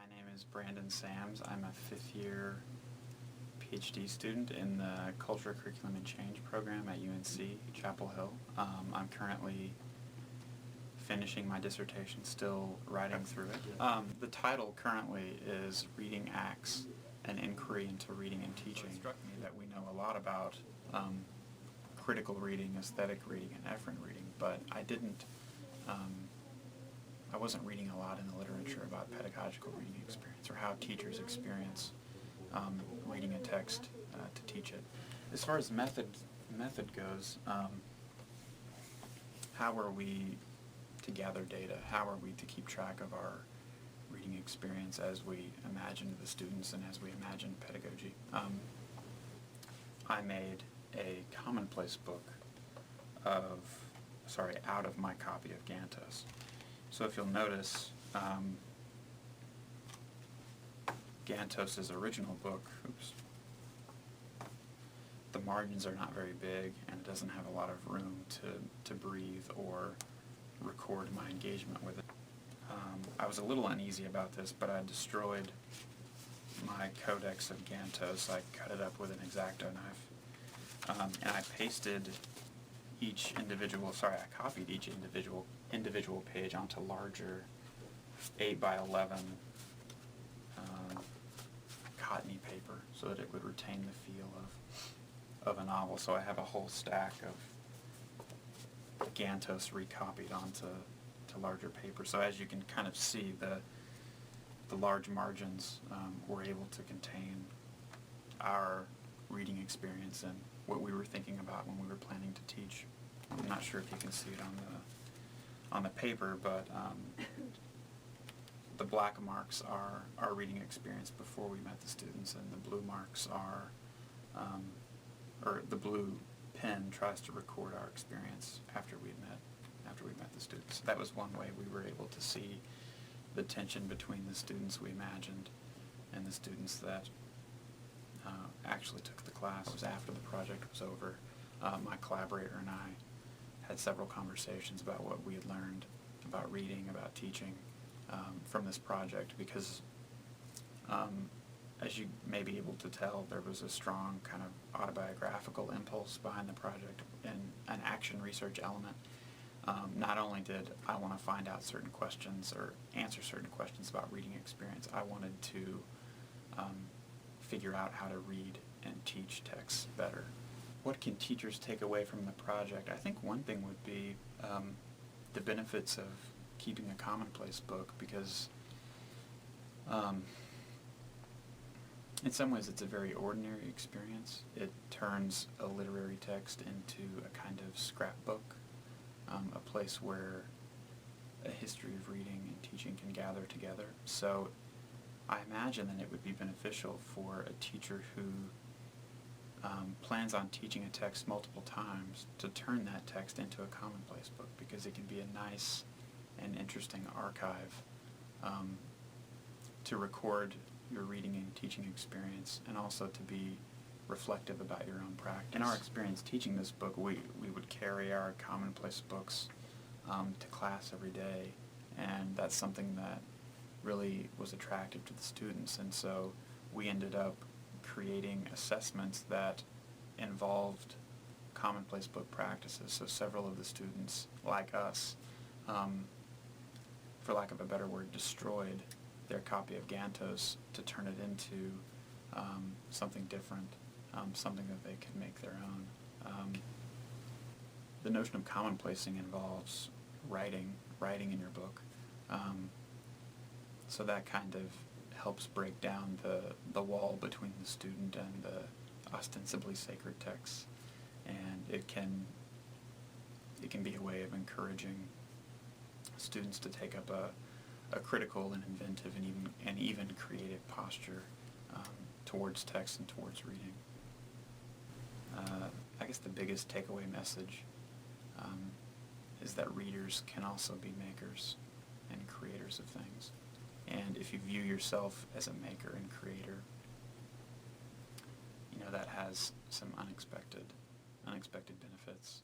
My name is Brandon Sams. I'm a fifth-year Ph.D. student in the Culture, Curriculum, and Change program at UNC Chapel Hill. I'm currently finishing my dissertation, still writing through it. The title currently is Reading Acts, an Inquiry into Reading and Teaching. It struck me that we know a lot about critical reading, aesthetic reading, and efferent reading, but I wasn't reading a lot in the literature about pedagogical reading experience or how teachers experience reading a text to teach it. As far as method goes, how are we to gather data? How are we to keep track of our reading experience as we imagine the students and as we imagine pedagogy? I made a commonplace book out of my copy of Gantos. So if you'll notice, Gantos' original book, the margins are not very big and it doesn't have a lot of room to breathe or record my engagement with it. I was a little uneasy about this, but I destroyed my codex of Gantos. I cut it up with an X-Acto knife, and I copied each individual page onto larger 8x11 cottony paper so that it would retain the feel of a novel. So I have a whole stack of Gantos recopied onto larger paper. So as you can kind of see, the large margins were able to contain our reading experience and what we were thinking about when we were planning to teach. I'm not sure if you can see it on the paper, but the black marks are our reading experience before we met the students, and the blue marks are, or the blue pen tries to record our experience after we met the students. That was one way we were able to see the tension between the students we imagined and the students that actually took the class. It was after the project was over. My collaborator and I had several conversations about what we had learned about reading, about teaching from this project, because as you may be able to tell, there was a strong kind of autobiographical impulse behind the project and an action research element. Not only did I want to find out certain questions or answer certain questions about reading experience, I wanted to figure out how to read and teach texts better. What can teachers take away from the project? I think one thing would be the benefits of keeping a commonplace book, because in some ways it's a very ordinary experience. It turns a literary text into a kind of scrapbook, a place where a history of reading and teaching can gather together. So I imagine that it would be beneficial for a teacher who plans on teaching a text multiple times to turn that text into a commonplace book, because it can be a nice and interesting archive to record your reading and teaching experience, and also to be reflective about your own practice. In our experience teaching this book, we would carry our commonplace books to class every day, and that's something that really was attractive to the students, and so we ended up creating assessments that involved commonplace book practices. So several of the students, like us, for lack of a better word, destroyed their copy of Gantos to turn it into something different, something that they could make their own. The notion of commonplacing involves writing in your book. So that kind of helps break down the wall between the student and the ostensibly sacred texts, and it can be a way of encouraging students to take up a critical and inventive and even creative posture towards text and towards reading. I guess the biggest takeaway message is that readers can also be makers and creators of things. And if you view yourself as a maker and creator, that has some unexpected benefits.